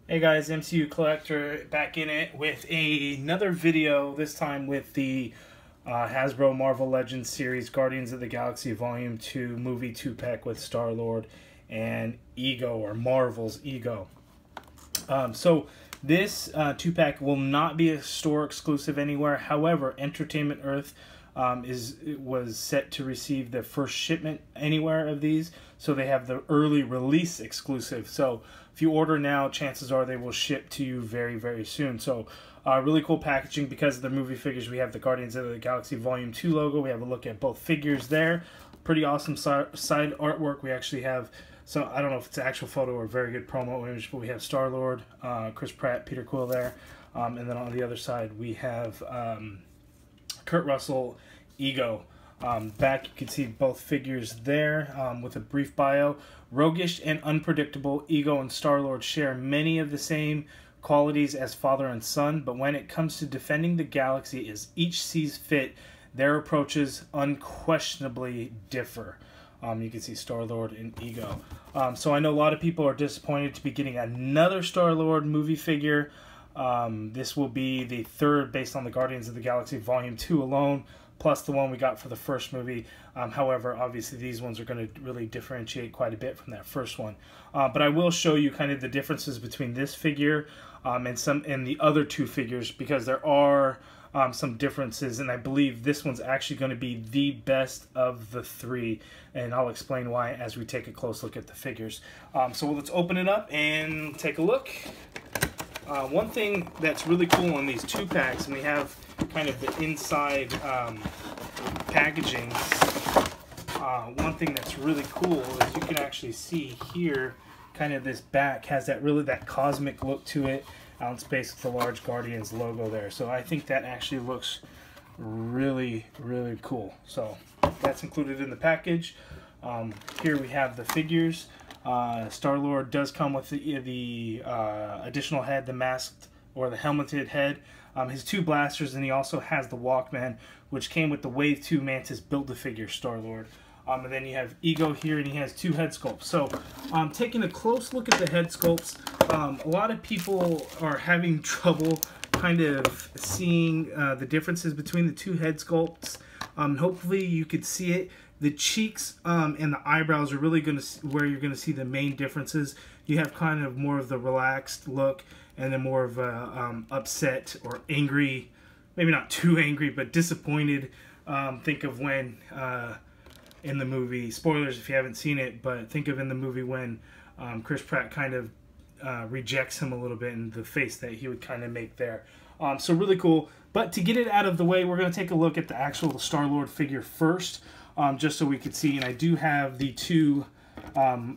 Hey guys, MCU Collector back in it with another video, this time with the Hasbro Marvel Legends series Guardians of the Galaxy Volume 2 movie 2-pack with Star-Lord and Ego, or Marvel's Ego. So this 2-pack will not be a store exclusive anywhere. However, Entertainment Earth was set to receive the first shipment anywhere of these, so they have the early release exclusive. So if you order now, chances are they will ship to you very, very soon. So really cool packaging because of the movie figures. We have the Guardians of the Galaxy Volume 2 logo. We have a look at both figures there. Pretty awesome side artwork. We actually have, so I don't know if it's an actual photo or a very good promo image, but we have Star-Lord, Chris Pratt, Peter Quill there. And then on the other side, we have Kurt Russell, Ego. Back, you can see both figures there with a brief bio. Roguish and unpredictable, Ego and Star-Lord share many of the same qualities as father and son, but when it comes to defending the galaxy as each sees fit, their approaches unquestionably differ. You can see Star-Lord and Ego. So I know a lot of people are disappointed to be getting another Star-Lord movie figure. This will be the third based on the Guardians of the Galaxy Volume 2 alone, plus the one we got for the first movie. However, obviously these ones are going to really differentiate quite a bit from that first one. But I will show you kind of the differences between this figure and the other two figures, because there are some differences, and I believe this one's actually going to be the best of the three, and I'll explain why as we take a close look at the figures. So let's open it up and take a look. One thing that's really cool on these 2-packs, and we have kind of the inside packaging, one thing that's really cool is you can actually see here, kind of this back has that cosmic look to it, out in space with the large Guardians logo there. So I think that actually looks really, really cool. So that's included in the package. Here we have the figures. Star-Lord does come with the additional head, the masked or the helmeted head, his two blasters, and he also has the Walkman, which came with the Wave 2 Mantis Build-A-Figure Star-Lord. And then you have Ego here, and he has two head sculpts. So taking a close look at the head sculpts, a lot of people are having trouble kind of seeing the differences between the two head sculpts. Hopefully you could see it. The cheeks and the eyebrows are really going to where you're going to see the main differences. You have kind of more of the relaxed look, and then more of a upset or angry, maybe not too angry, but disappointed. Think of when in the movie, spoilers if you haven't seen it, but think of in the movie when Chris Pratt kind of rejects him a little bit, and the face that he would kind of make there. So really cool. But to get it out of the way, we're going to take a look at the actual Star-Lord figure first. Just so we could see, and I do have the two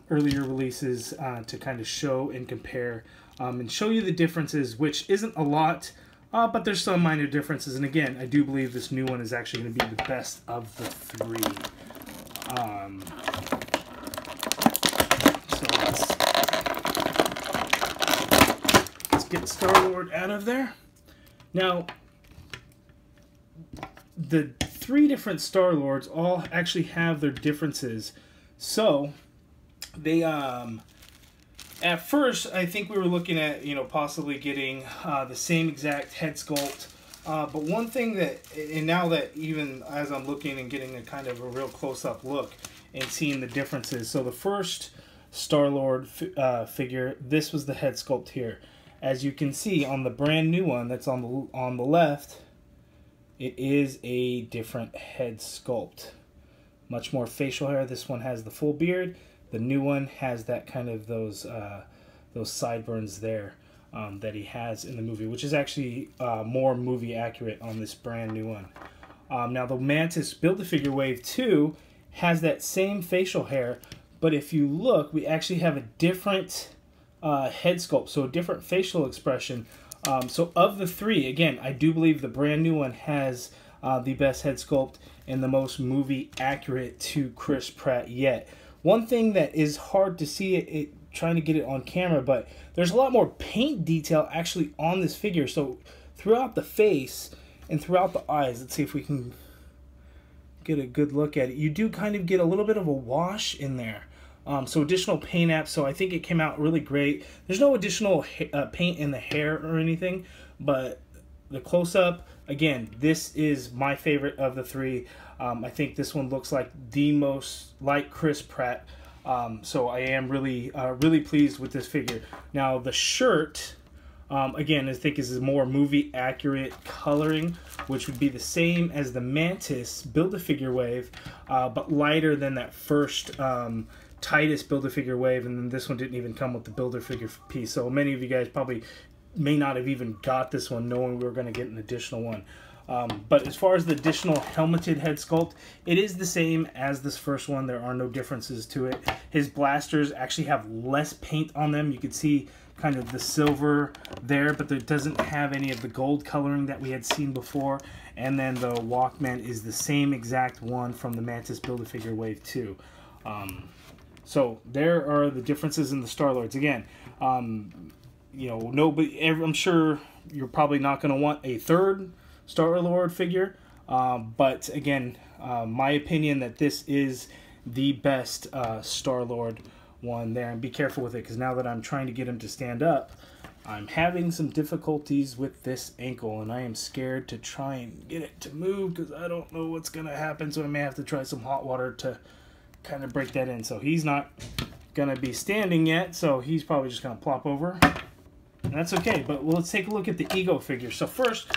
earlier releases to kind of show and compare and show you the differences, which isn't a lot, but there's some minor differences. And again, I do believe this new one is actually going to be the best of the three. So let's get Star-Lord out of there. Now, the three different Star-Lords all actually have their differences. So they at first I think we were looking at, you know, possibly getting the same exact head sculpt, but one thing that, and now that even as I'm looking and getting a kind of a real close-up look and seeing the differences, so the first Star-Lord figure, this was the head sculpt here. As you can see on the brand new one that's on the left, it is a different head sculpt. Much more facial hair. This one has the full beard. The new one has that kind of those sideburns there that he has in the movie, which is actually more movie accurate on this brand new one. Now the Mantis Build-A-Figure Wave 2 has that same facial hair, but if you look, we actually have a different head sculpt, so a different facial expression. So of the three, again, I do believe the brand new one has the best head sculpt and the most movie accurate to Chris Pratt yet. One thing that is hard to see trying to get it on camera, but there's a lot more paint detail actually on this figure. So throughout the face and throughout the eyes, let's see if we can get a good look at it. You do kind of get a little bit of a wash in there. So additional paint apps, so I think it came out really great. There's no additional paint in the hair or anything, but the close-up, again, this is my favorite of the three. I think this one looks like the most like Chris Pratt. So I am really, really pleased with this figure. Now the shirt, again, I think is a more movie accurate coloring, which would be the same as the Mantis Build-A-Figure wave, but lighter than that first Titus Build-A-Figure wave, and then this one didn't even come with the Build-A-Figure piece. So many of you guys probably may not have even got this one knowing we were going to get an additional one. But as far as the additional helmeted head sculpt, it is the same as this first one. There are no differences to it. His blasters actually have less paint on them. You can see kind of the silver there, but it doesn't have any of the gold coloring that we had seen before. And then the Walkman is the same exact one from the Mantis Build-A-Figure Wave 2. So there are the differences in the Star-Lords. Again, you know, nobody, I'm sure you're probably not going to want a third Star-Lord figure, but again, my opinion that this is the best Star-Lord one there, and be careful with it, because now that I'm trying to get him to stand up, I'm having some difficulties with this ankle, and I am scared to try and get it to move, because I don't know what's going to happen, so I may have to try some hot water to kind of break that in. So he's not going to be standing yet, so he's probably just going to plop over. And that's okay, but let's take a look at the Ego figure. So first,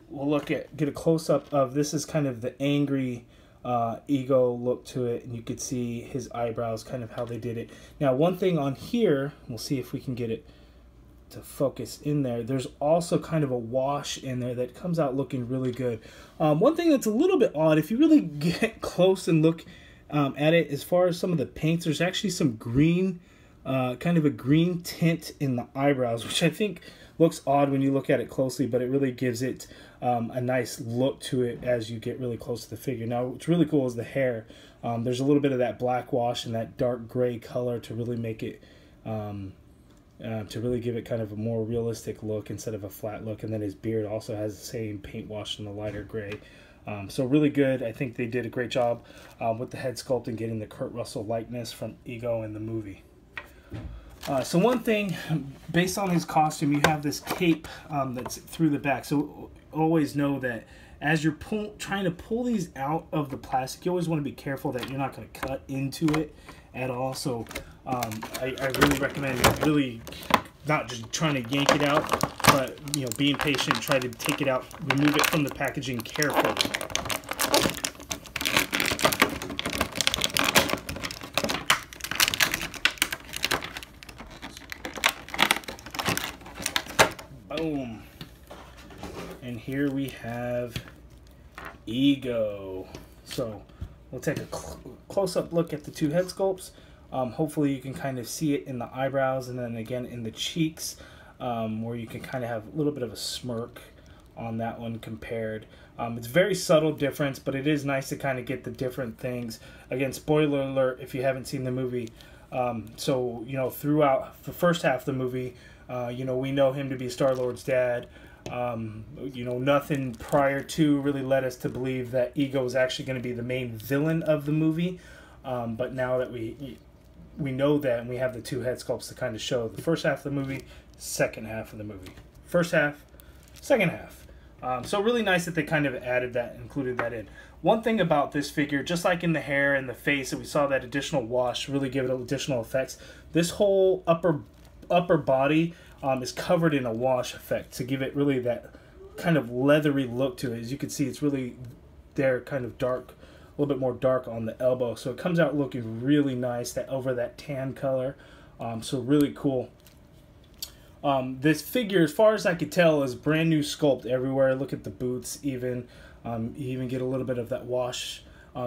we'll get a close-up of, this is kind of the angry Ego look to it, and you could see his eyebrows, kind of how they did it. Now, one thing on here, we'll see if we can get it to focus in there, there's also kind of a wash in there that comes out looking really good. One thing that's a little bit odd, if you really get close and look at it, as far as some of the paints, there's actually some green, kind of a green tint in the eyebrows, which I think looks odd when you look at it closely, but it really gives it a nice look to it as you get really close to the figure. Now, what's really cool is the hair. There's a little bit of that black wash and that dark gray color to really make it, to really give it kind of a more realistic look instead of a flat look. And then his beard also has the same paint wash in the lighter gray. So really good. I think they did a great job with the head sculpt and getting the Kurt Russell likeness from Ego in the movie. So one thing, based on his costume, you have this cape that's through the back. So always know that as you're trying to pull these out of the plastic, you always want to be careful that you're not going to cut into it at all. So I really recommend really not just trying to yank it out, but being patient, try to take it out, remove it from the packaging carefully. Boom. And here we have Ego. So we'll take a close-up look at the two head sculpts. Hopefully you can kind of see it in the eyebrows, and then again in the cheeks, where you can kind of have a little bit of a smirk on that one compared. It's very subtle difference, but it is nice to kind of get the different things. Again, spoiler alert if you haven't seen the movie. So throughout the first half of the movie, we know him to be Star-Lord's dad. Nothing prior to really led us to believe that Ego is actually going to be the main villain of the movie. But now that we know that, and we have the two head sculpts to kind of show the first half of the movie, second half of the movie. First half, second half. So really nice that they kind of added that, included that in. One thing about this figure, just like in the hair and the face, that we saw that additional wash really give it additional effects. This whole upper body is covered in a wash effect to give it really that kind of leathery look to it. As you can see, it's really there, kind of dark, a little bit more dark on the elbow, so it comes out looking really nice, that over that tan color. So really cool. This figure, as far as I could tell, is brand new sculpt everywhere. Look at the boots, even you even get a little bit of that wash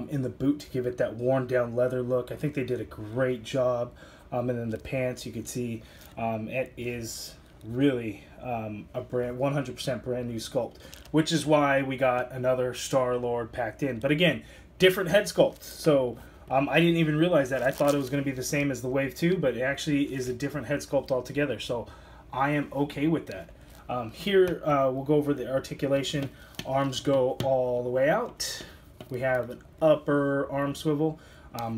in the boot to give it that worn down leather look. I think they did a great job. And then the pants, you can see it is really a 100% brand new sculpt, which is why we got another Star-Lord packed in. But again, different head sculpt. So I didn't even realize that. I thought it was going to be the same as the Wave 2, but it actually is a different head sculpt altogether. So I am okay with that. Here we'll go over the articulation. Arms go all the way out. We have an upper arm swivel.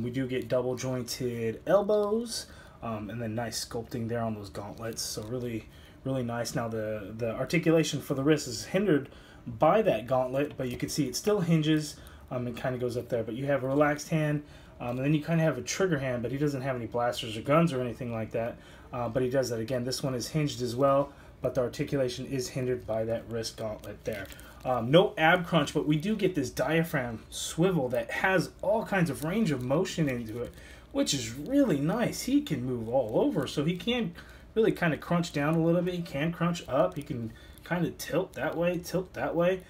We do get double jointed elbows, and then nice sculpting there on those gauntlets. So really nice. Now the articulation for the wrist is hindered by that gauntlet, but you can see it still hinges. It kind of goes up there, but you have a relaxed hand, and then you kind of have a trigger hand, but he doesn't have any blasters or guns or anything like that. But he does that again. This one is hinged as well, but the articulation is hindered by that wrist gauntlet there. No ab crunch, but we do get this diaphragm swivel that has all kinds of range of motion into it, which is really nice. He can move all over, so he can really kind of crunch down a little bit. He can crunch up. He can kind of tilt that way, tilt that way.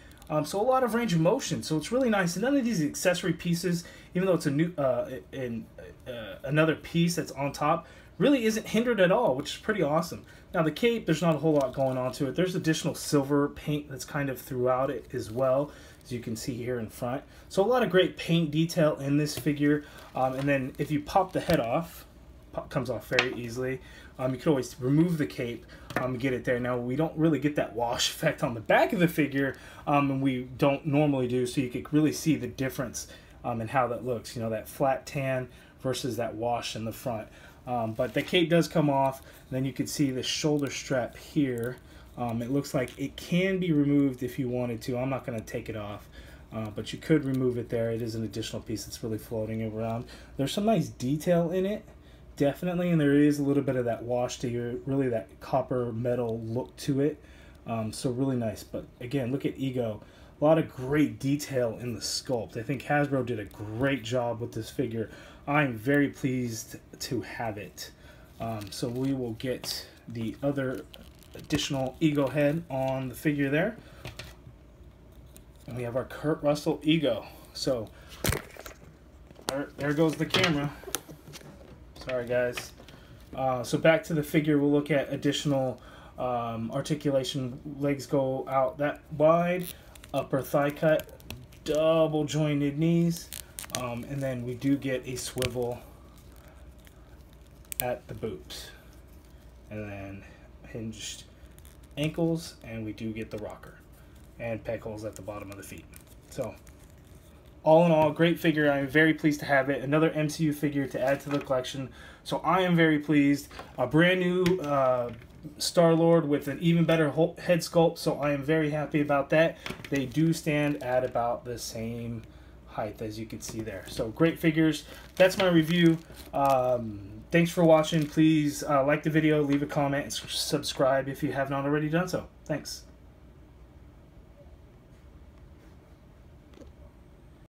So a lot of range of motion. So it's really nice. And none of these accessory pieces, even though it's a new another piece that's on top, really isn't hindered at all, which is pretty awesome. Now the cape, there's not a whole lot going on to it. There's additional silver paint that's kind of throughout it as well, as you can see here in front. So a lot of great paint detail in this figure. And then if you pop the head off, comes off very easily. You can always remove the cape and get it there. Now we don't really get that wash effect on the back of the figure, and we don't normally do, so you can really see the difference in how that looks. You know, that flat tan versus that wash in the front. But the cape does come off. Then you can see the shoulder strap here. It looks like it can be removed if you wanted to. I'm not going to take it off, but you could remove it there. It is an additional piece that's really floating around. There's some nice detail in it, definitely, and there is a little bit of that wash to your, really that copper metal look to it. So really nice. But again, look at Ego. A lot of great detail in the sculpt. I think Hasbro did a great job with this figure. I'm very pleased to have it. So we will get the other additional Ego head on the figure there. And we have our Kurt Russell Ego. So there goes the camera. Sorry guys. So back to the figure, we'll look at additional articulation. Legs go out that wide, upper thigh cut, double jointed knees, and then we do get a swivel at the boot, and then hinged ankles, and we do get the rocker and peg holes at the bottom of the feet. So all in all, great figure. I am very pleased to have it. Another MCU figure to add to the collection. So I am very pleased. A brand new Star-Lord with an even better head sculpt. So I am very happy about that. They do stand at about the same height as you can see there. So great figures. That's my review. Thanks for watching. Please like the video, leave a comment, and subscribe if you have not already done so. Thanks.